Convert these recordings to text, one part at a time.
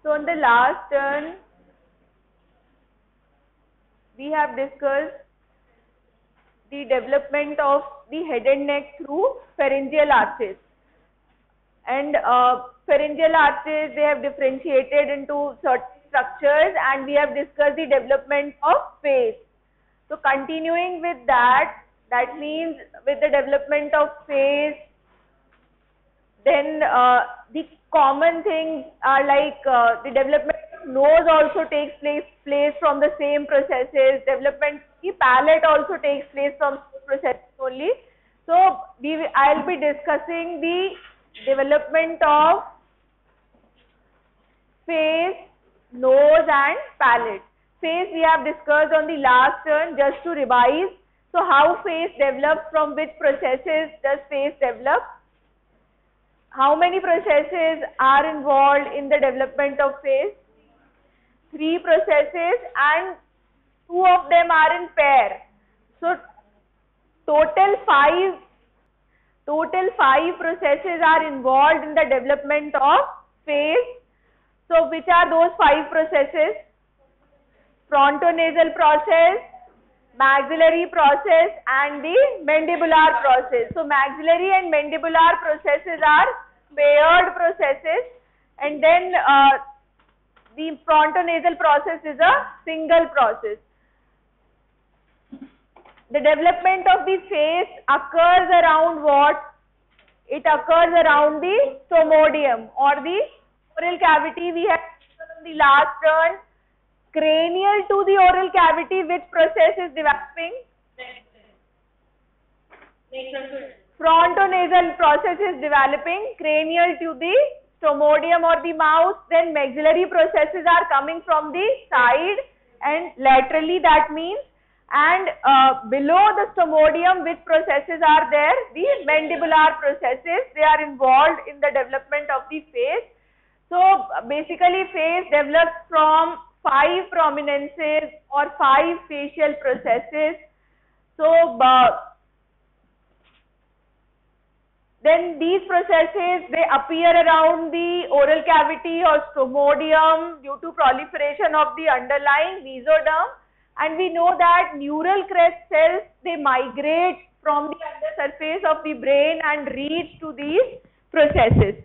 So on the last turn, we have discussed the development of the head and neck through pharyngeal arches. And pharyngeal arches, they have differentiated into certain structures, and we have discussed the development of face. So continuing with that, that means with the development of face, then the common things are like the development of nose also takes place from the same processes. Development the palate also takes place from processes only. So I'll be discussing the development of face, nose and palate. Face we have discussed on the last turn. Just to revise, so how face develops, from which processes does face develop? How many processes are involved in the development of face? 3 processes, and 2 of them are in pair. So total 5 processes are involved in the development of face. So which are those 5 processes? Frontonasal process, maxillary process and the mandibular process. So maxillary and mandibular processes are paired processes, and then the frontonasal process is a single process. The development of the face occurs around what? It occurs around the stomodeum or the oral cavity. We have in the last turn, cranial to the oral cavity, which process is developing? Frontonasal process is developing, cranial to the stomodeum or the mouth. Then maxillary processes are coming from the side and laterally, that means. And below the stomodeum, which processes are there? The mandibular processes. They are involved in the development of the face. So basically face develops from 5 prominences or 5 facial processes. So then these processes, they appear around the oral cavity or stomodeum due to proliferation of the underlying mesoderm. And we know that neural crest cells, they migrate from the undersurface of the brain and reach to these processes.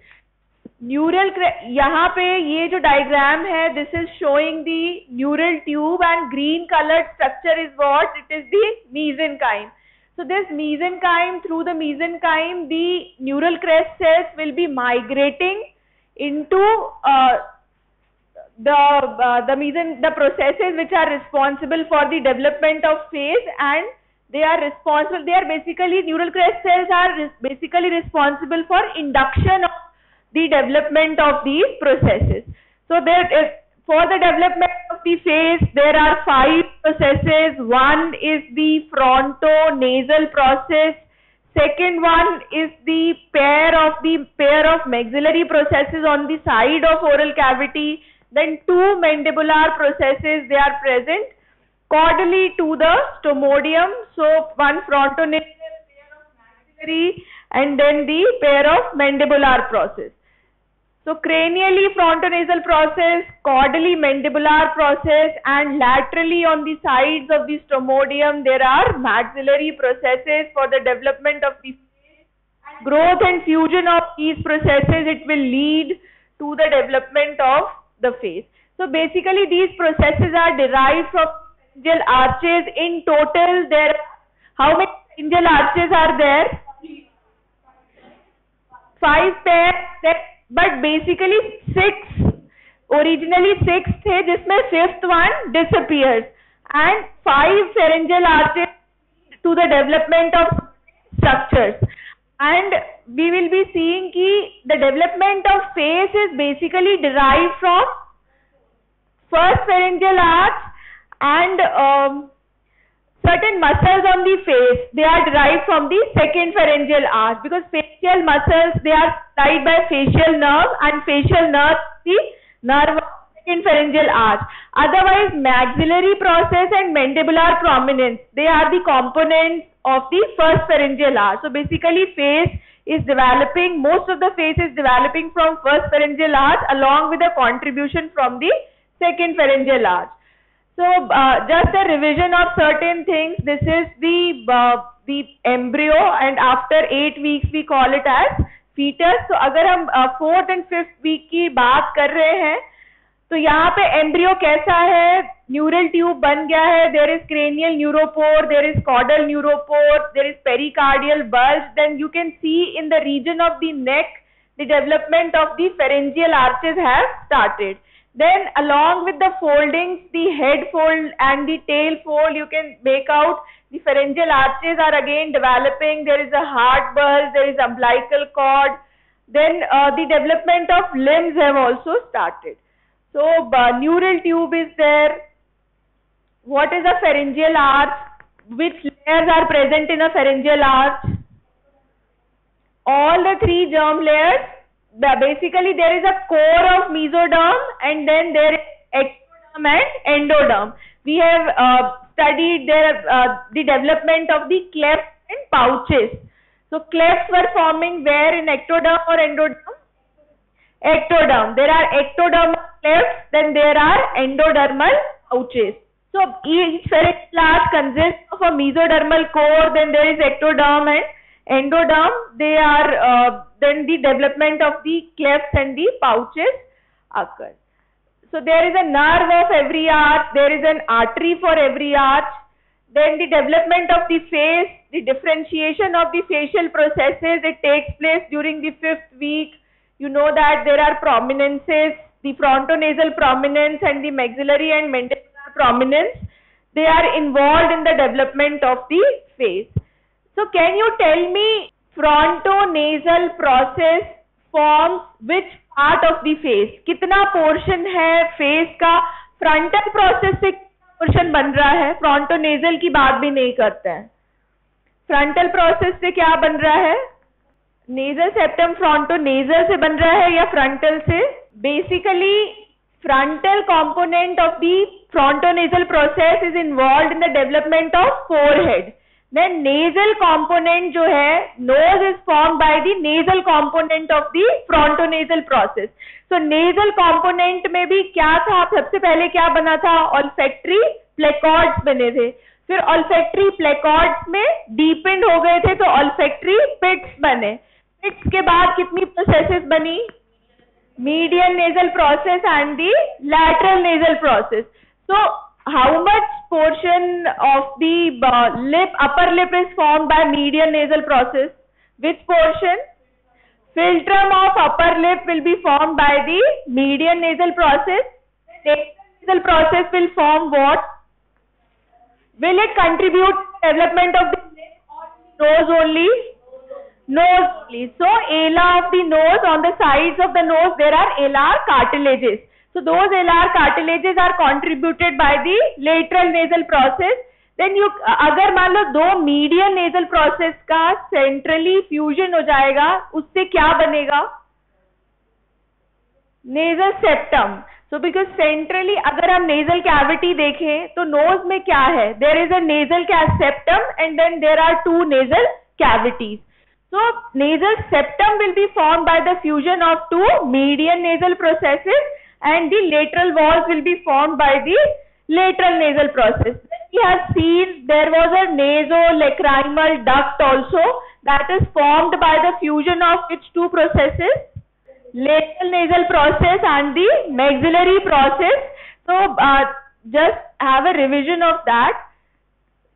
Neural crest, यहाँ पे ये जो diagram है, this is showing the neural tube, and green colored structure is what? It is the mesenchyme. So this mesenchyme, through the mesenchyme, the neural crest cells will be migrating into the processes which are responsible for the development of face, and they are basically, neural crest cells are basically responsible for induction of the development of these processes. So for the development of the face, there are 5 processes. One is the frontonasal process. Second one is the pair of maxillary processes on the side of oral cavity. Then 2 mandibular processes, they are present caudally to the stomodeum. So one frontonasal, pair of maxillary, and then the pair of mandibular process. So cranially frontonasal process, caudally mandibular process, and laterally on the sides of the stomodeum there are maxillary processes for the development of the face. Growth and fusion of these processes, it will lead to the development of the face. So basically these processes are derived from pharyngeal arches. In total, how many pharyngeal arches are there? 5 pairs. But basically 6, originally 6 थे, जिसमें 5th one disappears, and 5 pharyngeal arches to the development of structures. And we will be seeing the development of face is basically derived from first pharyngeal arch, and certain muscles on the face, they are derived from the second pharyngeal arch, because facial muscles, they are supplied by facial nerve, and facial nerve is the nerve of second pharyngeal arch. Otherwise, maxillary process and mandibular prominence, they are the components of the first pharyngeal arch. So basically face is developing, most of the face is developing from first pharyngeal arch along with a contribution from the second pharyngeal arch. So just a revision of certain things. This is the embryo, and after 8 weeks we call it as fetus. So अगर हम 4th and 5th week की बात कर रहे हैं तो यहाँ पे एम्ब्रियो कैसा है, न्यूरल ट्यूब बन गया है, there is cranial neuropore, there is caudal neuropore, there is pericardial bulge, then you can see in the region of the neck the development of the pharyngeal arches have started. Then along with the foldings, the head fold and the tail fold, you can make out the pharyngeal arches are again developing. There is a heart bulge, there is umbilical cord, then the development of limbs have also started. So neural tube is there. What is a pharyngeal arch? Which layers are present in a pharyngeal arch? All the 3 germ layers. Basically there is a core of mesoderm, and then there is ectoderm and endoderm. We have studied the development of the clefts and pouches. So clefts were forming where, in ectoderm or endoderm? Ectoderm. There are ectodermal clefts, then there are endodermal pouches. So each pharyngeal arch consists of a mesodermal core, then there is ectoderm and endoderm. They are then the development of the clefts and the pouches occur. So there is a nerve of every arch, there is an artery for every arch. Then the development of the face, the differentiation of the facial processes, it takes place during the 5th week. You know that there are prominences, the frontonasal prominence and the maxillary and mandibular prominence. They are involved in the development of the face. So can you tell me, frontonasal process forms which part of the face? कितना portion है face का? Frontal process से portion बन रहा है? Frontonasal की बात भी नहीं करते हैं. Frontal process से क्या बन रहा है? Nasal septum frontonasal से बन रहा है या frontal से? Basically, frontal component of the frontonasal process is involved in the development of forehead. Then nasal component जो है, nose is formed by the nasal component of the frontonasal process. So nasal component में भी क्या था? सबसे पहले क्या बना था? Olfactory placoids बने थे. फिर olfactory placoids में deepened हो गए थे तो olfactory pits बने. Pits के बाद कितनी processes बनी? Median nasal process and the lateral nasal process. So how much portion of the upper lip is formed by median nasal process? Which portion? Philtrum of upper lip will be formed by the median nasal process. Nasal process will form what? Will it contribute to the development of the lip or nose only? Nose only. So ala of the nose, on the sides of the nose there are alar cartilages. So those alar cartilages are contributed by the lateral nasal process. Then you अगर मान लो 2 median nasal process का centrally fusion हो जाएगा, उससे क्या बनेगा? Nasal septum. So because centrally अगर हम nasal cavity देखें तो nose में क्या है? There is a nasal septum and then there are 2 nasal cavities. So nasal septum will be formed by the fusion of 2 median nasal processes, and the lateral walls will be formed by the lateral nasal process. Then we have seen there was a nasolacrimal duct also that is formed by the fusion of which 2 processes? Lateral nasal process and the maxillary process. So just have a revision of that.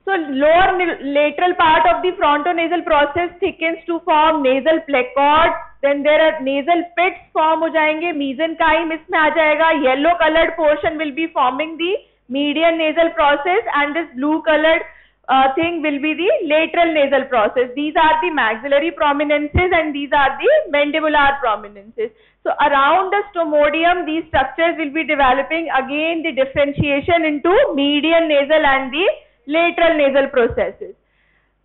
So lower lateral part of the frontonasal process thickens to form nasal placoids. Then there are nasal pits form हो जाएंगे, mesenchyme इसमें आ जाएगा, yellow colored portion will be forming the median nasal process, and this blue colored thing will be the lateral nasal process. These are the maxillary prominences and these are the mandibular prominences. So around the stomodium these structures will be developing again the differentiation into median nasal and the lateral nasal processes.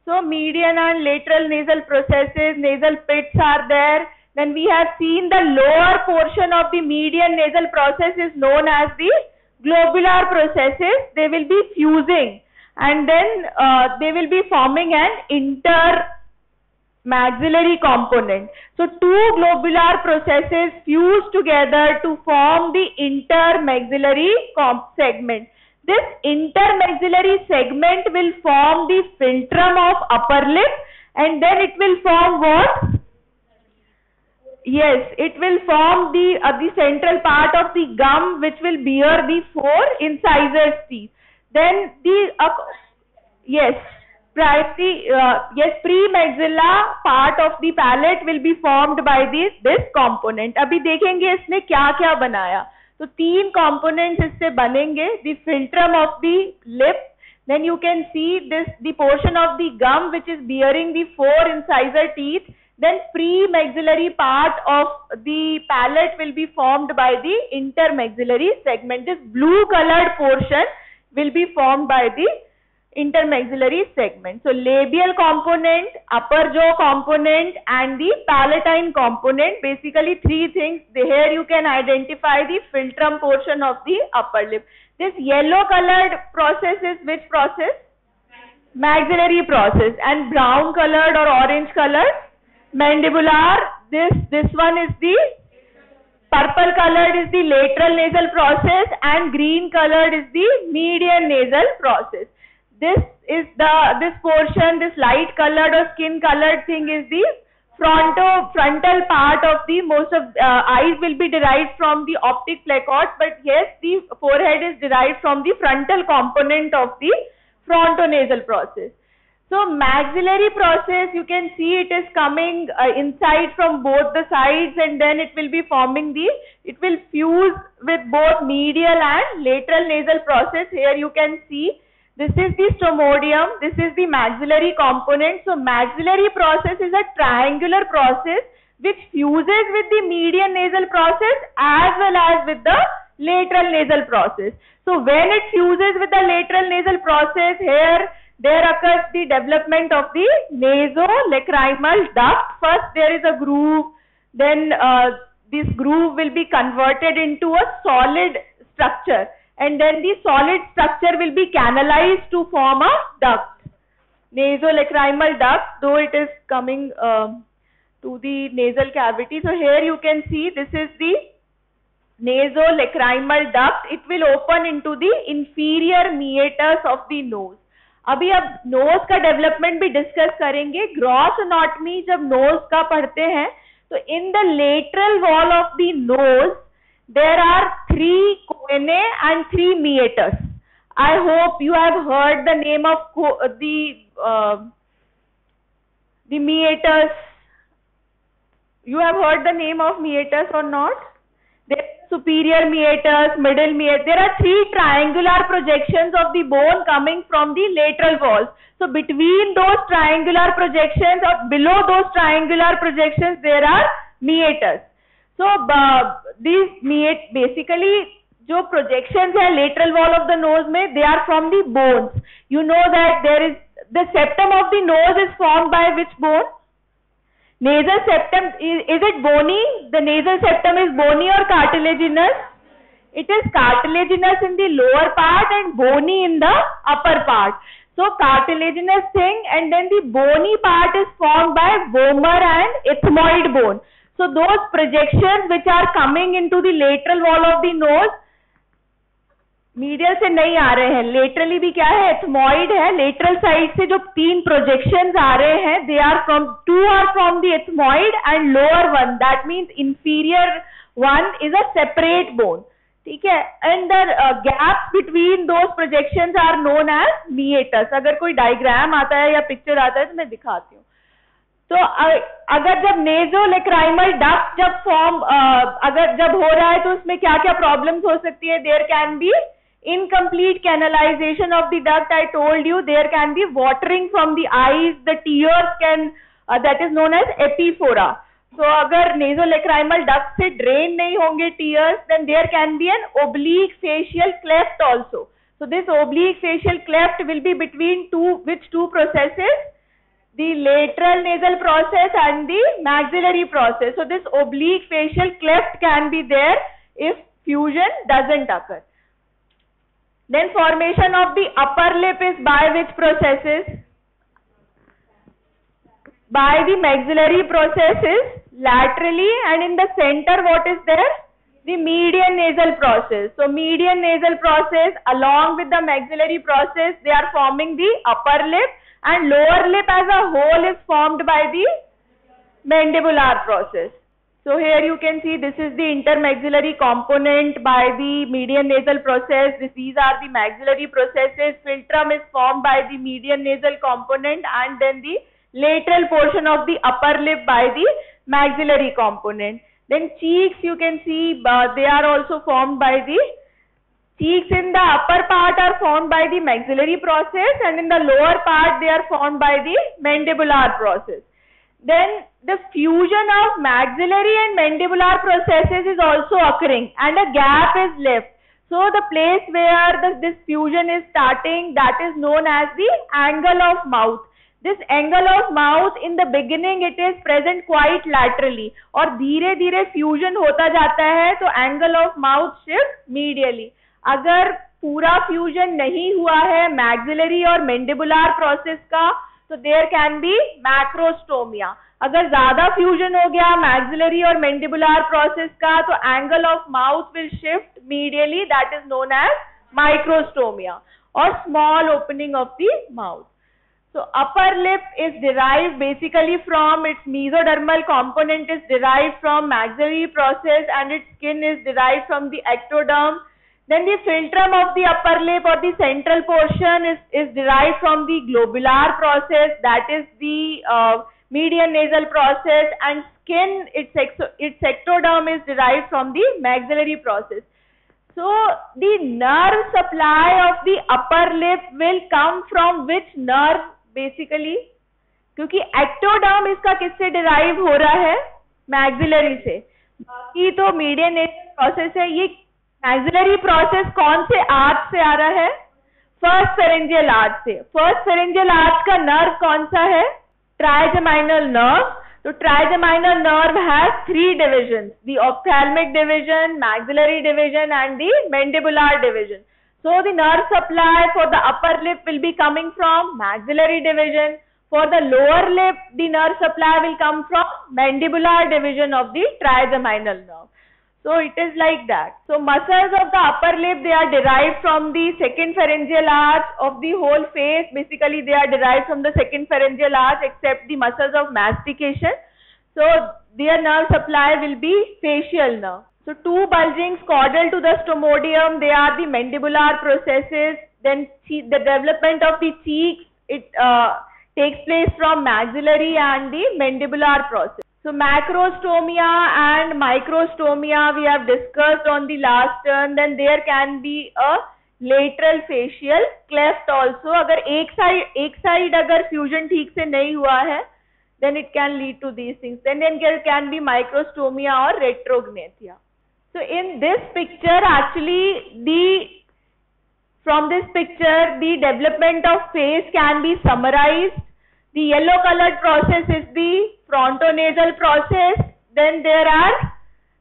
So median and lateral nasal processes, nasal pits are there. Then we have seen the lower portion of the median nasal process is known as the globular processes. They will be fusing and then they will be forming an maxillary component. So two globular processes fuse together to form the intermaxillary segment. This intermaxillary segment will form the philtrum of upper lip, and then it will form what? Yes, it will form the central part of the gum, which will bear the four incisors teeth. Then the premaxilla part of the palate will be formed by this component. अभी देखेंगे इसने क्या क्या बनाया. तो तीन components इससे बनेंगे. The philtrum of the lip. Then you can see the portion of the gum which is bearing the four incisor teeth. Then premaxillary part of the palate will be formed by the intermaxillary segment. This blue colored portion will be formed by the intermaxillary segment. So labial component, upper jaw component, and the palatine component. Basically three things. Here you can identify the philtrum portion of the upper lip. This yellow colored process is which process? Maxillary process. And brown colored or orange colored? Mandibular. This one is the purple colored is the lateral nasal process, and green colored is the median nasal process. This portion, this light colored or skin colored thing is the frontal part of the most of eyes will be derived from the optic placoid, but yes, the forehead is derived from the frontal component of the frontonasal process. So maxillary process, you can see it is coming inside from both the sides, and then it will be forming it will fuse with both medial and lateral nasal process. Here you can see this is the stomodium, this is the maxillary component. So maxillary process is a triangular process which fuses with the median nasal process as well as with the lateral nasal process. So when it fuses with the lateral nasal process, here there occurs the development of the nasolacrimal duct. First there is a groove, then this groove will be converted into a solid structure, and then the solid structure will be canalized to form a duct, nasolacrimal duct, though it is coming to the nasal cavity. So here you can see this is the nasolacrimal duct. It will open into the inferior meatus of the nose. अभी अब knows का development भी discuss करेंगे. Gross anatomy जब knows का पढ़ते हैं तो in the lateral wall of the nose there are 3 कोने and 3 meatus. I hope you have heard the name of the meatus. You have heard the name of meatus or not? There is superior meatus, middle meatus. There are 3 triangular projections of the bone coming from the lateral walls. So between those triangular projections or below those triangular projections there are meatus. So these basically जो projections है lateral wall of the nose में, they are from the bones. You know that there is the septum of the nose is formed by which bone? Nasal septum, is it bony? The nasal septum is bony or cartilaginous? It is cartilaginous in the lower part and bony in the upper part. So cartilaginous thing, and then the bony part is formed by vomer and ethmoid bone. So those projections which are coming into the lateral wall of the nose, medial से नहीं आ रहे हैं, laterally भी क्या है, ethmoid है. Lateral side से जो 3 प्रोजेक्शंस आ रहे हैं, दे आर फ्रॉम 2 are from the ethmoid and lower one, that means inferior one is a separate bone. ठीक है, and the gaps between those projections are known as meatus. अगर कोई डायग्राम आता है या पिक्चर आता है तो मैं दिखाती हूँ. तो अगर जब नेजोलेक्राइमल डक्ट जब फॉर्म अगर जब हो रहा है तो उसमें क्या क्या प्रॉब्लम्स हो सकती है. There can be incomplete canalization of the duct. I told you there can be watering from the eyes, the tears can that is known as epiphora. So अगर nasolacrimal duct से drain नहीं होंगे tears, then there can be an oblique facial cleft also. So this oblique facial cleft will be between which two processes? The lateral nasal process and the maxillary process. So this oblique facial cleft can be there if fusion doesn't occur. Then formation of the upper lip is by which processes? by the maxillary processes laterally, and in the center what is there? The median nasal process. So median nasal process along with the maxillary process, they are forming the upper lip, and lower lip as a whole is formed by the mandibular process. So here you can see this is the intermaxillary component by the median nasal process. These are the maxillary processes. Philtrum is formed by the median nasal component, and then the lateral portion of the upper lip by the maxillary component. Then cheeks, you can see they are also formed by the cheeks in the upper part are formed by the maxillary process, and in the lower part they are formed by the mandibular process. Then the fusion of maxillary and mandibular processes is also occurring, and a gap is left. So the place where this fusion is starting, that is known as the angle of mouth. This angle of mouth, in the beginning it is present quite laterally, और धीरे धीरे fusion होता जाता है तो angle of mouth shift medially. अगर पूरा fusion नहीं हुआ है maxillary और mandibular process का, तो there can be macrostomia. अगर ज्यादा fusion हो गया maxillary और mandibular process का, तो angle of mouth will shift medially, that is known as microstomia, or small opening of the mouth. So upper lip is derived basically from its mesodermal component is derived from maxillary process, and its skin is derived from the ectoderm. Then the philtrum of the upper lip or the central portion is derived from the globular process, that is the median nasal process, and skin, its ectoderm is derived from the maxillary process. So the nerve supply of the upper lip will come from which nerve basically? क्योंकि ectoderm इसका किससे derive हो रहा है? maxillary से. बाकी तो median nasal process है. ये maxillary process कौन से arch से आ रहा है? first pharyngeal arch से. first pharyngeal arch का nerve कौन सा है? trigeminal nerve. तो trigeminal nerve has three divisions: the ophthalmic division, maxillary division, and the mandibular division. So the nerve supply for the upper lip will be coming from maxillary division. For the lower lip, the nerve supply will come from mandibular division of the trigeminal nerve. So it is like that. So muscles of the upper lip, they are derived from the second pharyngeal arch of the whole face. Basically, they are derived from the second pharyngeal arch except the muscles of mastication. So their nerve supply will be facial nerve. So two bulgings caudal to the stomodium, they are the mandibular processes. Then the development of the cheeks, it takes place from maxillary and the mandibular process. So macrostomia and microstomia we have discussed on the last turn. Then there can be a lateral facial cleft also. अगर एक side अगर fusion ठीक से नहीं हुआ है, then it can lead to these things. Then there can be microstomia or retrognathia. So in this picture, actually from this picture, the development of face can be summarized. The yellow colored process is the frontonasal process. Then there are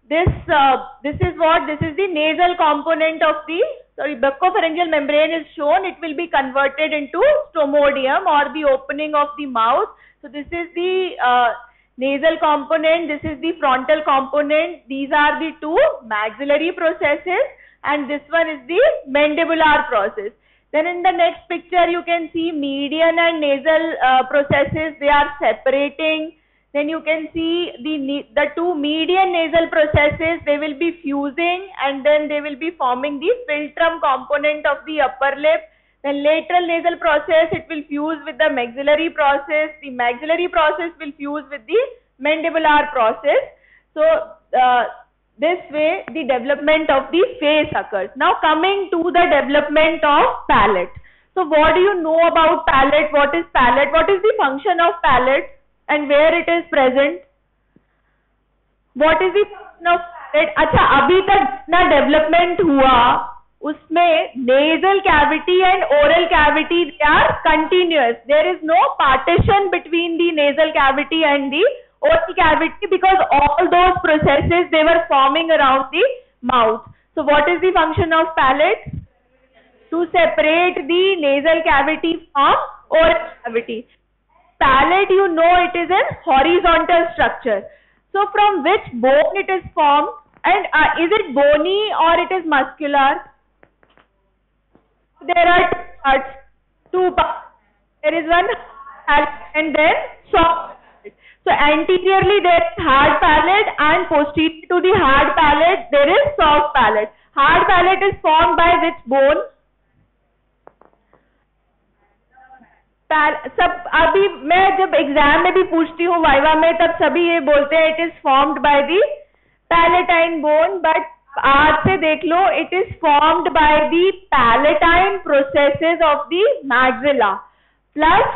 this is the nasal component of the buccopharyngeal membrane is shown. It will be converted into stomodium or the opening of the mouth. So this is the nasal component, this is the frontal component. These are the two maxillary processes, and this one is the mandibular process. Then in the next picture you can see median and nasal processes, they are separating. Then you can see the two median nasal processes, they will be fusing, and then they will be forming the philtrum component of the upper lip. Then lateral nasal process, it will fuse with the maxillary process. The maxillary process will fuse with the mandibular process. So this way the development of the face occurs. Now coming to the development of palate. So what do you know about palate? What is palate? What is the function of palate and where it is present? What is the function of palate? अच्छा, अभी तक जितना development हुआ उसमें nasal cavity and oral cavity, they are continuous. There is no partition between the nasal cavity and the oral cavity because all those processes, they were forming around the mouth. So what is the function of palate? To separate the nasal cavity from oral cavity. palate, you know it is a horizontal structure. So from which bone it is formed, and is it bony or it is muscular? There are two parts. There is one hard and then soft palate. So anteriorly there is hard palate, and posterior to the hard palate there is soft palate. Hard palate is formed by which bone? सब अभी मैं जब exam में भी पूछती हूँ viva में, तब सभी ये बोलते हैं it is formed by the palatine bone, but आज से देख लो it is formed by the palatine processes of the maxilla, plus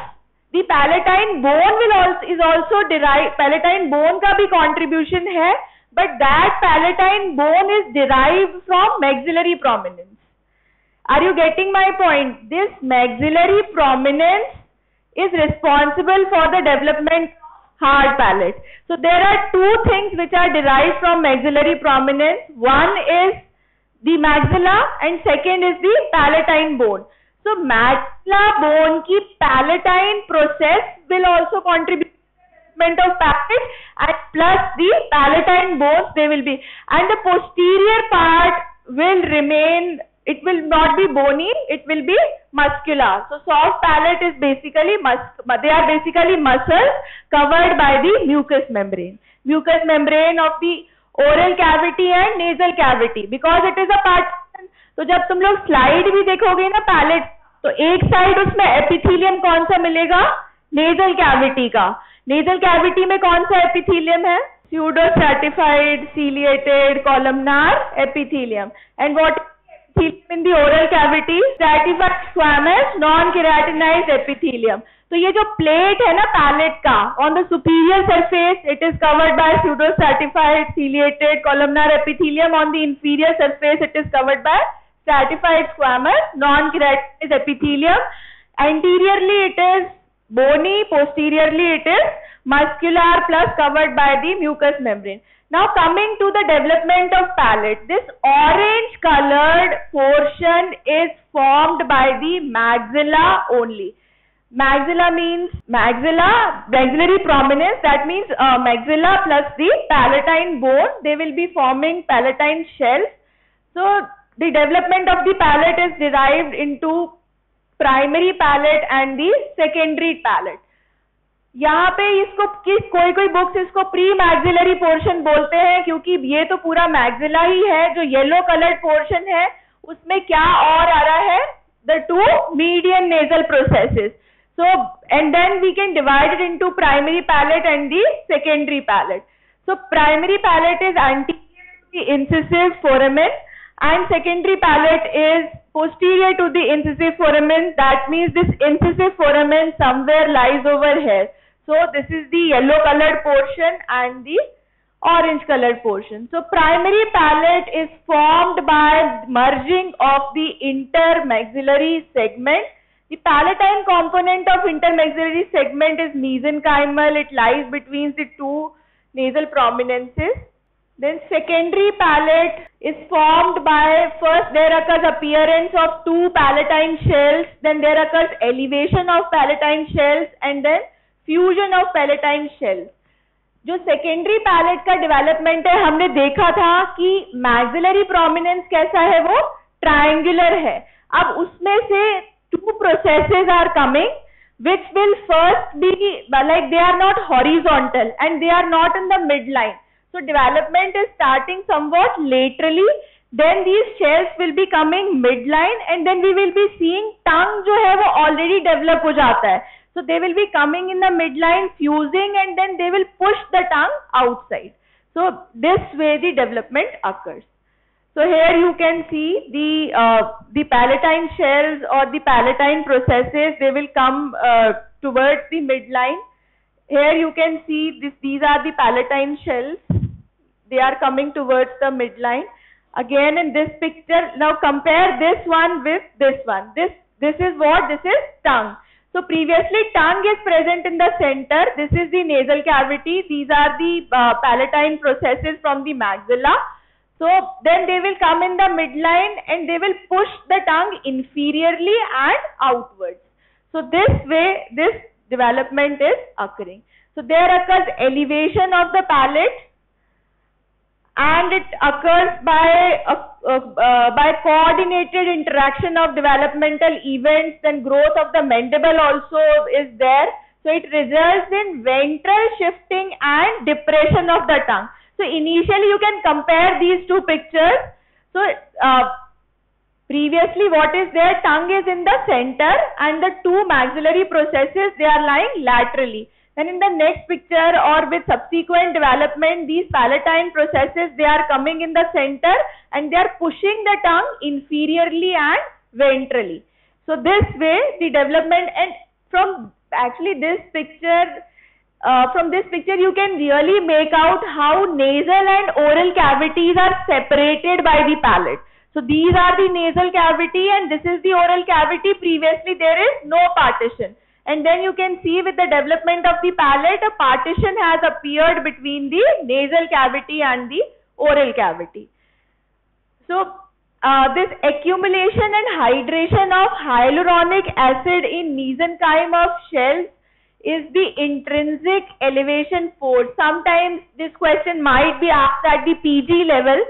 the palatine bone is also derive, palatine bone का भी कॉन्ट्रीब्यूशन है, but that palatine bone is derived from maxillary prominence. Are you getting my point? This maxillary prominence is responsible for the development of hard palate. So there are two things which are derived from maxillary prominence. One is the maxilla and second is the palatine bone. So maxilla bone की palatine process will also contribute to the development of palate, and plus the palatine bones they will be, and the posterior part will remain. It will not be bony, it will be muscular. So soft palate is basically they are basically muscles covered by the mucous membrane. Mucous membrane of the oral cavity and nasal cavity, because it is a part. तो जब तुम लोग slide भी देखोगे ना palette, तो एक side उसमें एपिथेलियम कौन सा मिलेगा? नेजल कैविटी का. नेजल कैविटी में कौन सा एपिथेलियम है? Pseudo-stratified ciliated columnar epithelium. And what in the oral cavity? Stratified squamous non-keratinized epithelium. तो ये जो प्लेट है ना पैलेट का, on the superior surface it is covered by pseudo-stratified ciliated columnar epithelium. On the inferior surface it is covered by stratified squamous non-keratinized epithelium. Anteriorly it is bony, posteriorly it is muscular, plus covered by the mucous membrane. Now coming to the development of palate, this orange colored portion is formed by the maxilla only. Maxilla means maxillary prominence, that means maxilla plus the palatine bone, they will be forming palatine shells. So the development of the palate is derived into primary palate and the secondary palate. यहाँ पे इसको कोई books इसको pre maxillary portion बोलते हैं, क्योंकि ये तो पूरा मैक्सिला ही है. जो येलो कलर्ड पोर्शन है उसमें क्या और आ रहा है? The two median nasal processes. So and then we can divide it into primary palate and the secondary palate. So primary palate is anterior to the incisive foramen and secondary palate is posterior to the incisive foramen. That means this incisive foramen somewhere lies over here. So this is the yellow colored portion and the orange colored portion. So primary palate is formed by merging of the intermaxillary segment. The palatine component of intermaxillary segment is mesenchymal. It lies between the two nasal prominences. Then secondary palate is formed by, first there occurs appearance of two palatine shells, then there occurs elevation of palatine shells, and then fusion of palatine shells. जो secondary palate का development है, हमने देखा था कि maxillary prominence कैसा है, वो ट्रायंगुलर है. अब उसमें से two processes are coming which will first be like they are not horizontal and they are not in the midline. So development is starting somewhat laterally, then these shells will be coming midline, and then we will be seeing tongue जो है वो already develop हो जाता है. So they will be coming in the midline, fusing, and then they will push the tongue outside. So this way the development occurs. So here you can see the palatine shells or the palatine processes, they will come towards the midline. Here you can see these are the palatine shells. They are coming towards the midline. Again in this picture, now compare this one with this one. This is what? This is tongue. So previously tongue is present in the center. This is the nasal cavity. These are the palatine processes from the maxilla. So then they will come in the midline and they will push the tongue inferiorly and outwards. So this way, development is occurring. So there occurs elevation of the palate, and it occurs by coordinated interaction of developmental events. Then growth of the mandible also is there. So it results in ventral shifting and depression of the tongue. So initially you can compare these two pictures. So previously what is there? Tongue is in the center and the two maxillary processes, they are lying laterally. Then in the next picture or with subsequent development, these palatine processes, they are coming in the center and they are pushing the tongue inferiorly and ventrally. So this way the development, and from actually this picture, from this picture you can really make out how nasal and oral cavities are separated by the palate. So these are the nasal cavity and this is the oral cavity. Previously there is no partition. And then you can see with the development of the palate, a partition has appeared between the nasal cavity and the oral cavity. So this accumulation and hydration of hyaluronic acid in mesenchyme of shells is the intrinsic elevation force. Sometimes this question might be asked at the PG level,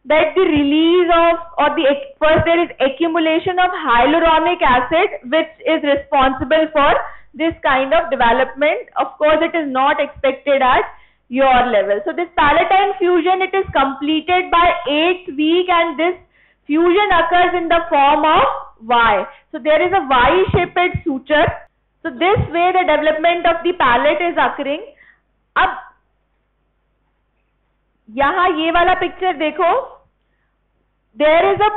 that the release of, or the first there is accumulation of hyaluronic acid which is responsible for this kind of development. Of course it is not expected at your level. So this palatine fusion, it is completed by 8th week and this fusion occurs in the form of Y. So there is a Y-shaped suture. So this way the development of the palate is occurring. अब यहाँ ये वाला picture देखो, there is a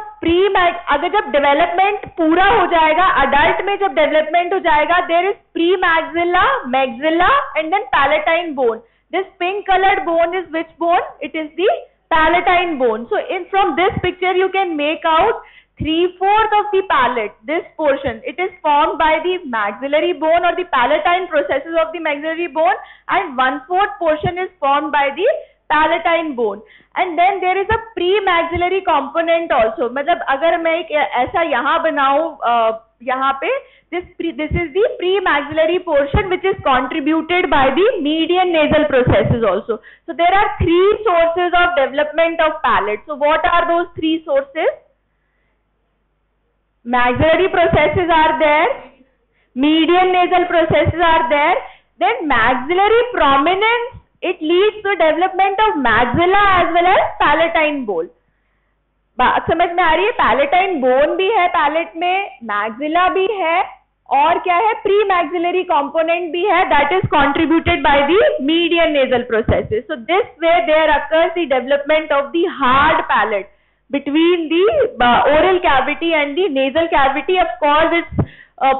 अगर जब development पूरा हो जाएगा, अडल्ट में जब डेवलपमेंट हो जाएगा, there is premaxilla, maxilla and then palatine bone. This pink coloured bone is which bone? It is the palatine bone. So in from this picture you can make out 3/4 of the palate, this portion, it is formed by the maxillary bone or the palatine processes of the maxillary bone, and 1/4 portion is formed by the palatine bone. And then there is a pre-maxillary component also. मतलब अगर मैं एक ऐसा यहाँ बनाऊँ यहाँ पे, this is the pre-maxillary portion which is contributed by the median nasal processes also. So there are 3 sources of development of palate. So what are those 3 sources? Maxillary processes are there, median nasal processes are there, then maxillary prominence, it leads to development of maxilla as well as palatine bone. बात समझ में आ रही है? Palatine bone भी है palette में, maxilla भी है, और क्या है? प्री मैक्सिलरी कंपोनेंट भी है, that is contributed by the median nasal processes. So this way there occurs the development of the hard palate between the oral cavity and the nasal cavity. Of course its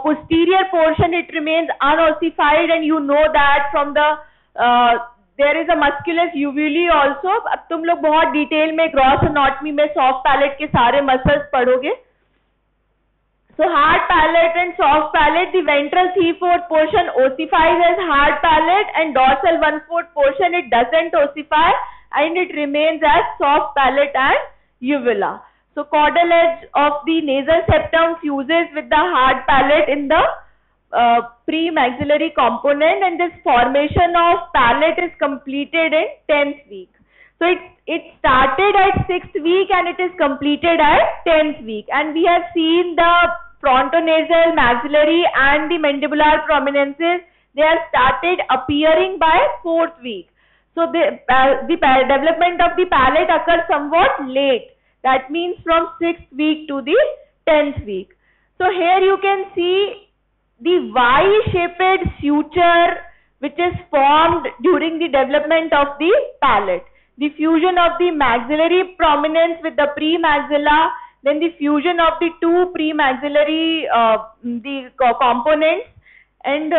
posterior portion, it remains unossified, and you know that from the there is a musculus uvuli also. अब तुम लोग बहुत detail में gross anatomy में soft palate के सारे muscles पढ़ोगे. So hard palate and soft palate, the ventral 3/4 portion ossifies as hard palate and dorsal 1/4 portion it doesn't ossify and it remains as soft palate and uvula. So caudal edge of the nasal septum fuses with the hard palate in the pre-maxillary component, and this formation of palate is completed in 10th week. So it started at 6th week and it is completed at 10th week, and we have seen the frontonasal, maxillary and the mandibular prominences, they are started appearing by 4th week. So the development of the palate occurs somewhat late. That means from 6th week to the 10th week. So here you can see the Y-shaped suture which is formed during the development of the palate. The fusion of the maxillary prominence with the premaxilla, then the fusion of the two premaxillary components, and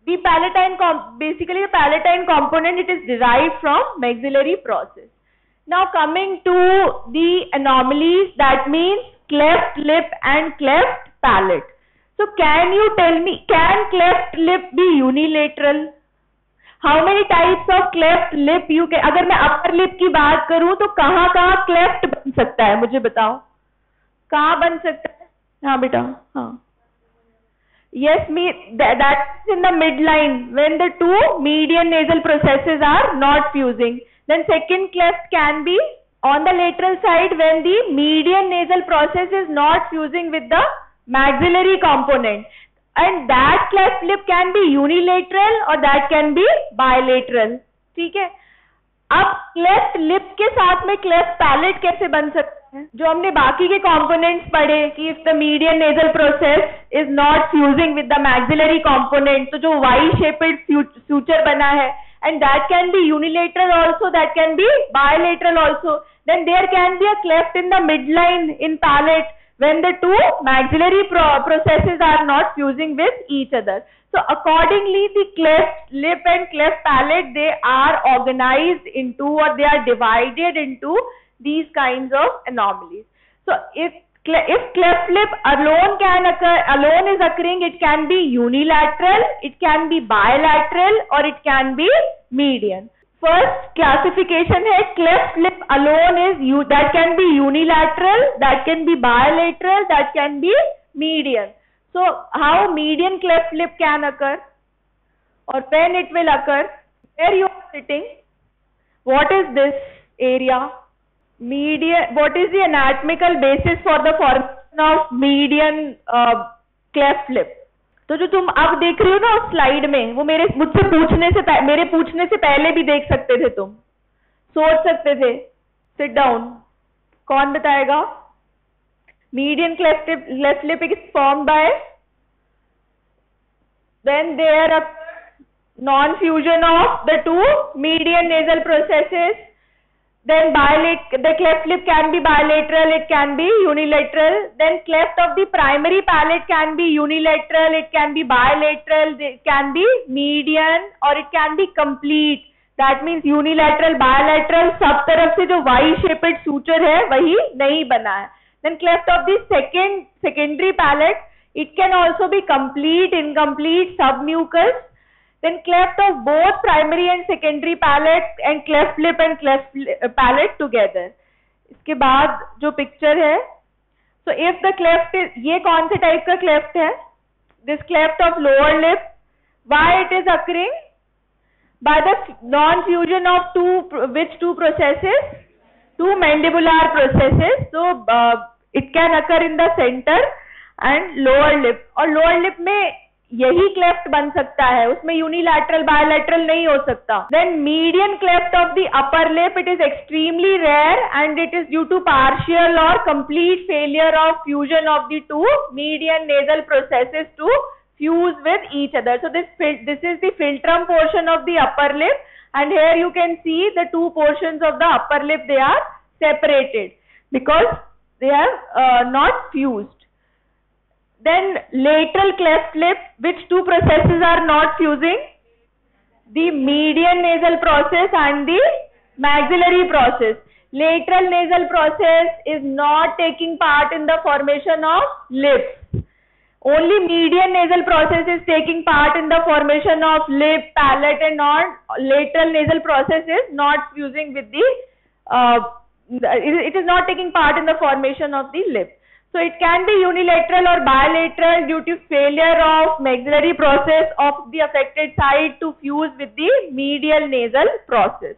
the palatine basically the palatine component, it is derived from maxillary process. Now coming to the anomalies, that means cleft lip and cleft palate. So can you tell me, can cleft lip be unilateral? How many types of cleft lip you can? अगर मैं upper lip की बात करूं तो कहाँ कहाँ cleft बन सकता है, मुझे बताओ कहाँ बन सकता है? हाँ बेटा, हाँ Yes, that's in the midline when the two median nasal processes are not fusing. Then second cleft can be on the lateral side when the median nasal process is not fusing with the maxillary component. And that cleft lip can be unilateral or that can be bilateral. ठीक है. अब cleft lip के साथ में cleft palate कैसे बन सकता है? जो हमने बाकी के कंपोनेंट्स पढ़े कि if the median nasal process is not fusing with the maxillary component, तो जो वाई शेपेड फ्यूचर बना है, and that can be unilateral also, that can be bilateral also. Then there can be a cleft in the midline in palate when the two maxillary processes are not fusing with each other. So accordingly, the cleft lip and cleft palate, they are organized into, or they are divided into these kinds of anomalies. So if cleft lip alone is occurring, it can be unilateral, it can be bilateral, or it can be median. First classification है cleft lip alone is that can be unilateral, that can be bilateral, that can be median. So how median cleft lip can occur, or when it will occur? Where you are sitting, what is this area? Median. What is the anatomical basis for the formation of median cleft lip? तो जो तुम अब देख रही हो ना उस slide में, वो मेरे पूछने से पहले भी देख सकते थे, तुम सोच सकते थे. Sit down. कौन बताएगा? Median cleft lip is formed by when there a non fusion of the two median nasal processes. Then the cleft lip can be bilateral, it can be unilateral. Then cleft of the primary palate can be unilateral, it can be bilateral, it can be median, or it can be complete. That means unilateral, bilateral, सब तरफ से जो Y-shaped suture है वही नहीं बना है. Then cleft of the secondary palate, it can also be complete, incomplete, submucous. Then cleft of both primary and secondary palate and cleft lip and cleft palate together. इसके बाद जो पिक्चर है, so if the cleft is, ये कौन से type का cleft है? This cleft of lower lip. Why it is occurring? By the non-fusion of two processes? Two mandibular processes. So it can occur in the center and lower lip. और lower lip में यही cleft बन सकता है, उसमें unilateral bilateral नहीं हो सकता. Then median cleft of the upper lip, it is extremely rare and it is due to partial or complete failure of fusion of the two median nasal processes to fuse with each other. So this is the philtrum portion of the upper lip, and here you can see the two portions of the upper lip, they are separated because they are not fused. Then lateral cleft lip, which two processes are not fusing? The median nasal process and the maxillary process. Lateral nasal process is not taking part in the formation of lips. Only median nasal process is taking part in the formation of lip, palate, and lateral nasal process is not fusing with the, it is not taking part in the formation of the lip. So it can be unilateral or bilateral due to failure of maxillary process of the affected side to fuse with the medial nasal process.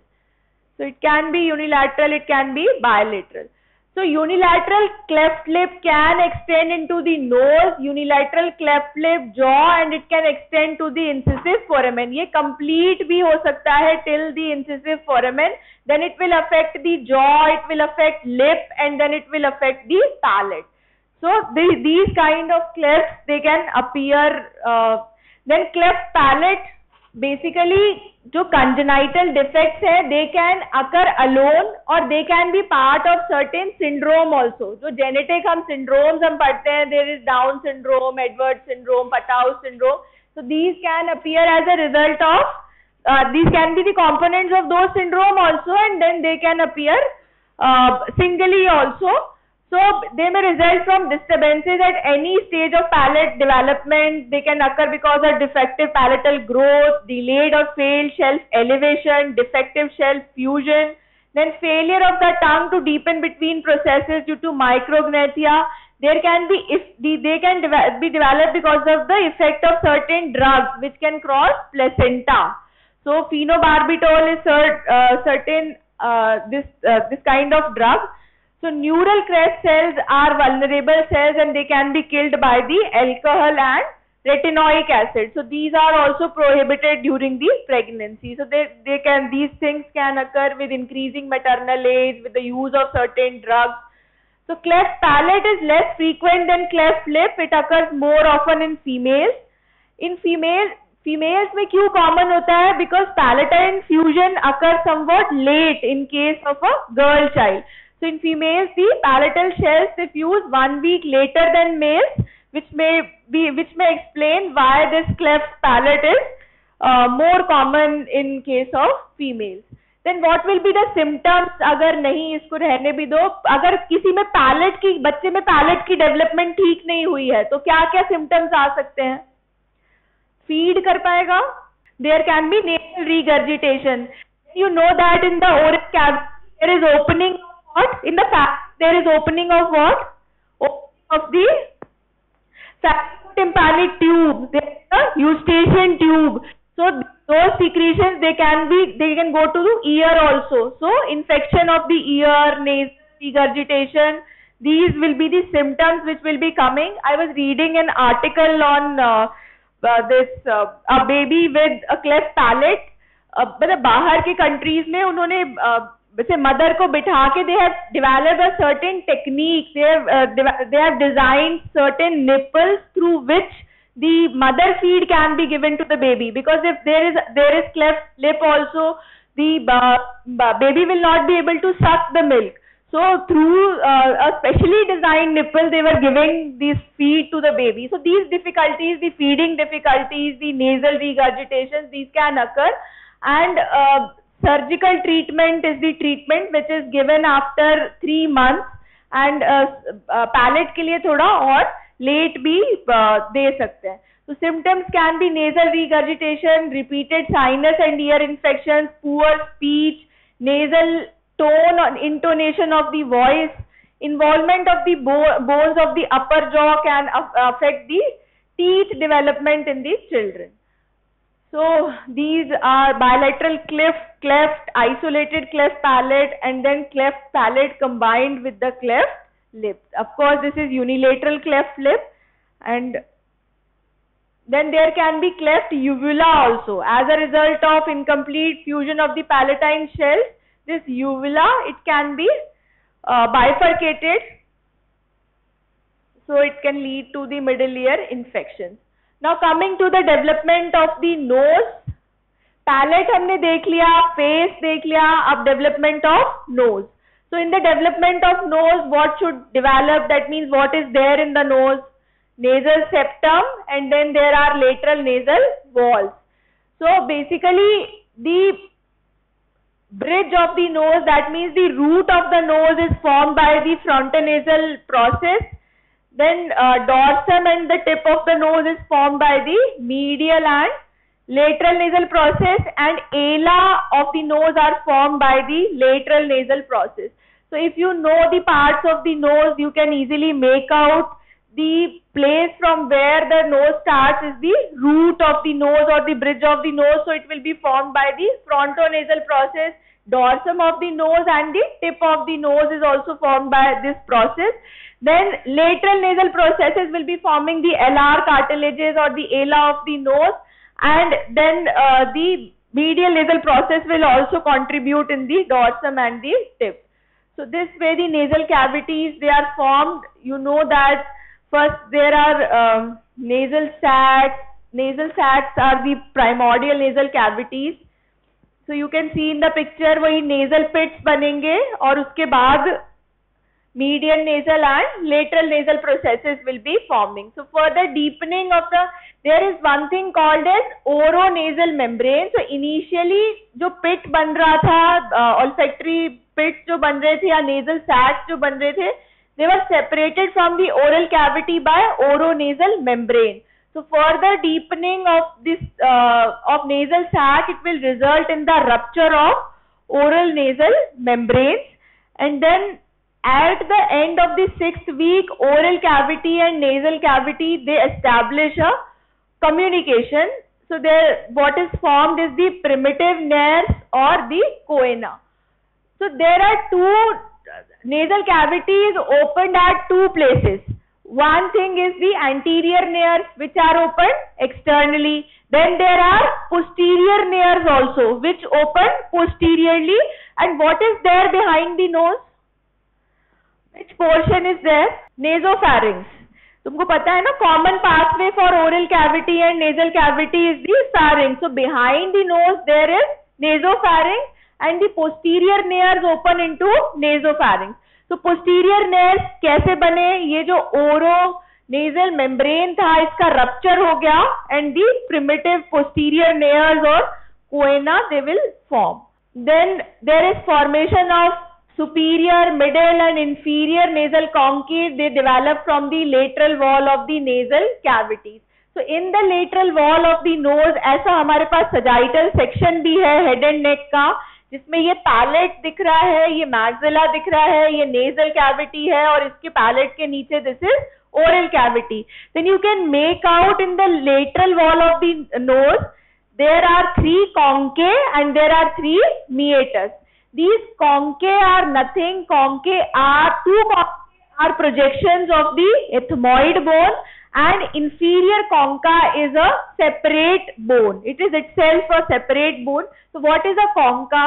So it can be unilateral, it can be bilateral. So unilateral cleft lip can extend into the nose, unilateral cleft lip jaw, and it can extend to the incisive foramen. ये complete भी हो सकता है till the incisive foramen. Then it will affect the jaw, it will affect lip, and then it will affect the palate. So these kind of clefts, they can appear. Then cleft palate, basically जो congenital defects है, they can occur alone or they can be part of certain syndrome also. जो genetic हम syndromes हम पढ़ते हैं, there is Down syndrome, Edwards syndrome, Patau syndrome. So these can appear as a result of, these can be the components of those syndrome also, and then they can appear singly also. So they may result from disturbances at any stage of palate development. They can occur because of defective palatal growth, delayed or failed shelf elevation, defective shelf fusion, then failure of the tongue to deepen between processes due to micrognathia, there can be, they can be developed because of the effect of certain drugs which can cross placenta. So phenobarbital is certain this kind of drug. So neural crest cells are vulnerable cells and they can be killed by the alcohol and retinoic acid. So these are also prohibited during the pregnancy. So these things can occur with increasing maternal age, with the use of certain drugs. So cleft palate is less frequent than cleft lip. It occurs more often in females. In females में क्यों common होता है? Because palatine fusion occurs somewhat late in case of a girl child. So in females, the palatal shells they fuse 1 week later than males, which may explain why this cleft palate is more common in case of females. Then what will be the symptoms? अगर नहीं, इसको रहने भी दो. अगर किसी में बच्चे में पैलेट की डेवलपमेंट ठीक नहीं हुई है तो क्या क्या सिम्टम्स आ सकते हैं? फीड कर पाएगा. There can be nasal regurgitation. You know that in the oral cavity there is opening of what? In the there is opening of what? Of the tympanic tube. There is a eustachian tube. So those secretions they can go to the ear also. So infection of the ear, nasal regurgitation. These will be the symptoms which will be coming. I was reading an article on a baby with a cleft palate. मतलब बाहर के countries में उन्होंने वैसे mother को बिठा के they have developed a certain technique. They have designed certain nipples through which the mother feed can be given to the baby, because if there is cleft lip also, the baby will not be able to suck the milk. So through a specially designed nipple, they were giving this feed to the baby. So these difficulties, the feeding difficulties, the nasal regurgitations, these can occur, and surgical treatment is the treatment which is given after 3 months, and palate के लिए थोड़ा और late भी दे सकते हैं. So symptoms can be nasal regurgitation, repeated sinus and ear infections, poor speech, nasal tone or intonation of the voice, involvement of the bones of the upper jaw can affect the teeth development in the children. So these are bilateral cleft, isolated cleft palate, and then cleft palate combined with the cleft lip. Of course, this is unilateral cleft lip, and then there can be cleft uvula also. As a result of incomplete fusion of the palatine shells, this uvula, it can be bifurcated, so it can lead to the middle ear infections. Now coming to the development of the nose, palate हमने देख लिया, face देख लिया, अब development of nose. So in the development of nose, what should develop? That means what is there in the nose? Nasal septum, and then there are lateral nasal walls. So basically the bridge of the nose, that means the root of the nose is formed by the frontonasal process. Then dorsum and the tip of the nose is formed by the medial and lateral nasal process, and ala of the nose are formed by the lateral nasal process. So if you know the parts of the nose, you can easily make out the place from where the nose starts is the root of the nose or the bridge of the nose. So it will be formed by the frontonasal process. Dorsum of the nose and the tip of the nose is also formed by this process. Then lateral nasal processes will be forming the alar cartilages or the ala of the nose, and then the medial nasal process will also contribute in the dorsum and the tip. So this way the nasal cavities, they are formed. You know that first there are nasal sacs. Nasal sacs are the primordial nasal cavities. So you can see in the picture वही nasal pits बनेंगे, और उसके बाद median nasal and lateral nasal processes will be forming. So further deepening of there is one thing called as oronasal membrane. So initially जो pit बन रहा था, olfactory pits जो बन रहे थे या nasal sacs जो बन रहे थे, they were separated from the oral cavity by oronasal membrane. So further deepening of this of nasal sac, it will result in the rupture of oral nasal membranes, and then At the end of the 6th week, oral cavity and nasal cavity, they establish a communication. So there, what is formed is the primitive nares or the choana. So there are two nasal cavities opened at two places. One thing is the anterior nares, which are open externally. Then there are posterior nares also, which open posteriorly. And what is there behind the nose? Which portion is there? Nasopharynx. तुमको पता है ना, common pathway for oral cavity and nasal cavity is the pharynx. So behind the nose there is nasopharynx and the posterior nares open into nasopharynx. तो posterior nares कैसे बने? ये जो ओरो नेजल मेम्ब्रेन था, इसका रप्चर हो गया and the primitive posterior nares or choana they will form. Then there is formation of superior, middle and inferior nasal conchae. They develop from the lateral wall of the nasal cavities. So in the lateral wall of the nose ऐसा हमारे पास sagittal section भी है head and neck का, जिसमें ये palette दिख रहा है, ये मैक्सिला दिख रहा है, ये नेजल कैविटी है और इसके पैलेट के नीचे this is oral cavity. Then you can make out in the lateral wall of the nose there are 3 conchae and there are 3 meatus. These conchae are nothing. Conchae are 2 conchae are projections of the ethmoid bone and inferior concha is a separate bone. It is itself a separate bone. So what is a concha?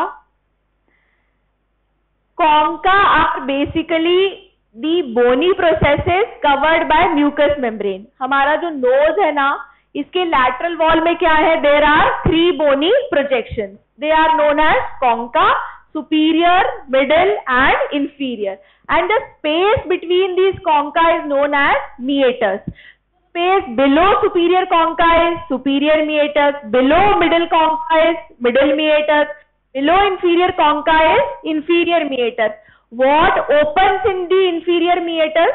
Concha are basically the bony processes covered by mucous membrane. हमारा जो nose है ना, इसके lateral wall में क्या है? There are 3 bony projections. They are known as concha, superior, middle and inferior. And the space between these concha is known as meatus. Space below superior concha is superior meatus, below middle concha is middle meatus, below inferior concha is inferior meatus. What opens in the inferior meatus?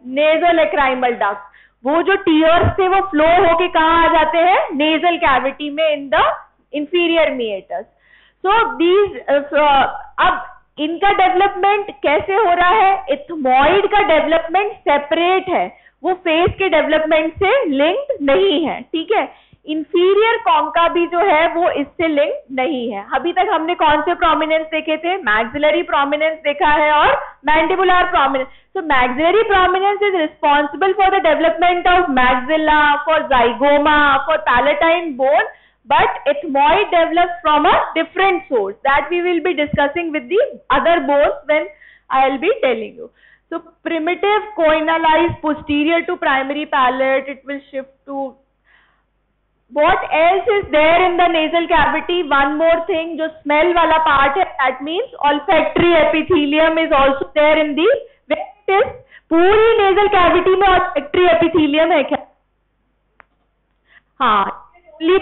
Nasolacrimal duct. वो जो tears थे वो flow होके कहाँ आ जाते हैं? Nasal cavity में in the inferior meatus. So these अब इनका डेवलपमेंट कैसे हो रहा है? एथमॉइड का डेवलपमेंट सेपरेट है, वो फेस के डेवलपमेंट से लिंक्ड नहीं है. ठीक है. इंफीरियर कॉन्का भी जो है वो इससे लिंक नहीं है. अभी तक हमने कौन से प्रोमिनेंस देखे थे? मैक्सिलरी प्रोमिनेंस देखा है और mandibular prominence. So maxillary prominence is responsible for the development of maxilla, for zygoma, for palatine bone, but ethmoid develops from a different source that we will be discussing with the other bones when I will be telling you. So primitive choana lies posterior to primary palate. It will shift to. What else is there in the nasal cavity? One more thing, जो smell वाला part है, that means olfactory epithelium is also there in the vestis. पूरी nasal cavity में olfactory epithelium है क्या? हाँ,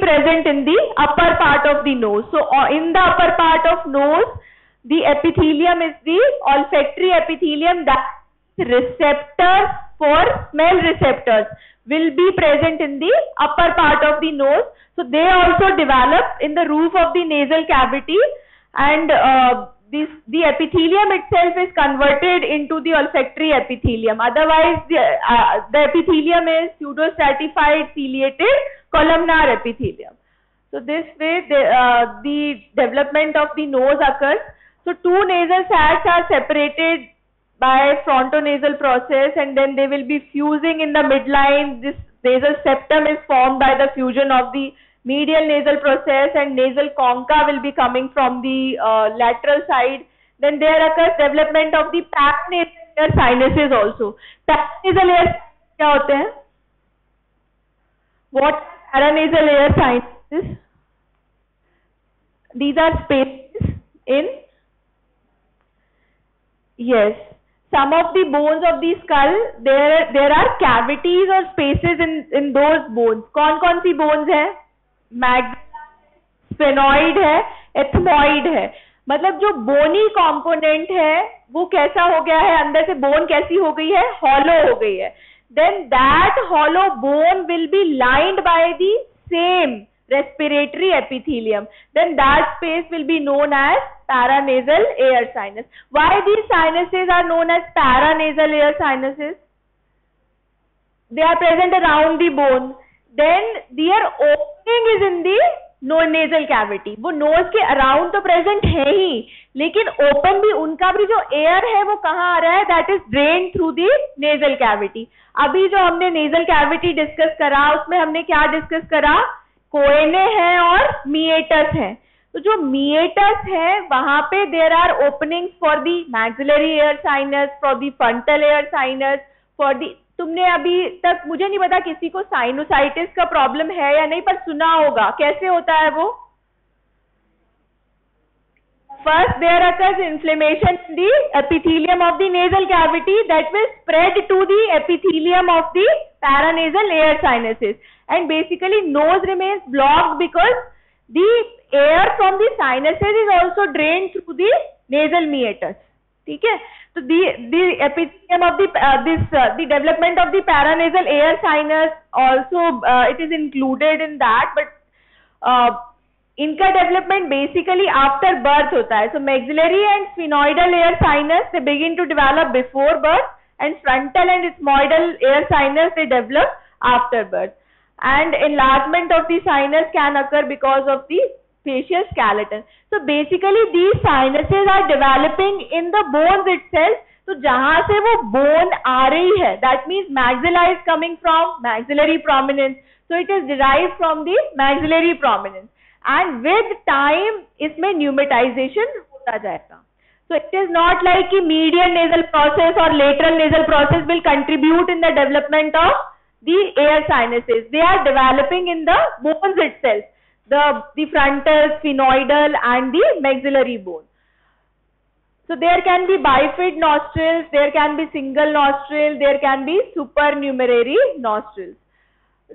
present in the upper part of the nose. So in the upper part of nose, the epithelium is the olfactory epithelium. That receptors for smell receptors will be present in the upper part of the nose. So they also develop in the roof of the nasal cavity, and the epithelium itself is converted into the olfactory epithelium. Otherwise the epithelium is pseudostratified ciliated columnar epithelium. So this way the development of the nose occurs. So 2 nasal sacs are separated by frontonasal process and then they will be fusing in the midline. This nasal septum is formed by the fusion of the medial nasal process and nasal concha will be coming from the lateral side. Then there occurs development of the paranasal sinuses also. Paranasal air क्या होते हैं? What paranasal air sinuses? These are spaces in, yes, some of the bones of the skull, there are cavities or spaces in those bones. कौन सी bones है? Maxilla, sphenoid है, ethmoid है. मतलब जो बोनी component है वो कैसा हो गया है? अंदर से बोन कैसी हो गई है? हॉलो हो गई है. Then that hollow bone will be lined by the same respiratory epithelium, then that space will be known as paranasal air sinus. Why these sinuses are known as paranasal air sinuses? They are present around the bone. Then their opening is in the nasal cavity. वो nose के around तो present है ही, लेकिन open भी उनका भी जो air है वो कहाँ आ रहा है? That is drained through the nasal cavity. अभी जो हमने nasal cavity discuss करा उसमें हमने क्या discuss करा? कोएने हैं और meatus हैं. तो जो meatus है वहाँ पे there are openings for the maxillary air sinus, for the frontal air sinus, for the तुमने अभी तक मुझे नहीं पता किसी को साइनोसाइटिस का प्रॉब्लम है या नहीं, पर सुना होगा. कैसे होता है वो? First there occurs inflammation in the epithelium of the nasal cavity that will spread to the epithelium of the paranasal air sinuses, and basically nose remains blocked because the air from the sinuses is also drained through the nasal meatus. ठीक है, तो the epithelium of the development of the paranasal air sinus also it is included in that, but इनका development basically after birth होता है. So maxillary and sphenoidal air sinus they begin to develop before birth, and frontal and ethmoidal air sinus they develop after birth. And enlargement of the sinus can occur because of the facial skeleton. So basically these sinuses are developing in the bones itself. तो जहां से वो bone आ रही है, that means maxilla is coming from maxillary prominence. So it is derived from the maxillary prominence. And with time इसमें pneumatization होता जाएगा. So it is not like कि median nasal process or lateral nasal process will contribute in the development of the air sinuses. They are developing in the bones itself. The frontal, sphenoidal and the maxillary bone. So there can be bifid nostrils, there can be single nostril, there can be supernumerary nostrils.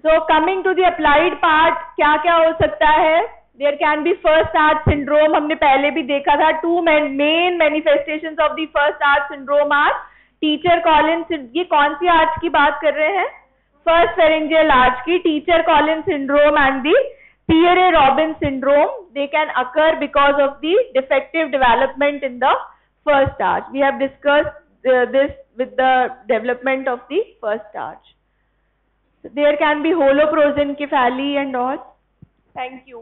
So coming to the applied part, क्या क्या हो सकता है? There can be first arch syndrome. हमने पहले भी देखा था. Two main manifestations of the first arch syndrome are teacher Collins. ये कौन सी arch की बात कर रहे हैं? First pharyngeal arch की teacher Collins syndrome and the Pierre-Robin syndrome. They can occur because of the defective development in the first arch. We have discussed this with the development of the first arch. So there can be holoprosencephaly and all. Thank you.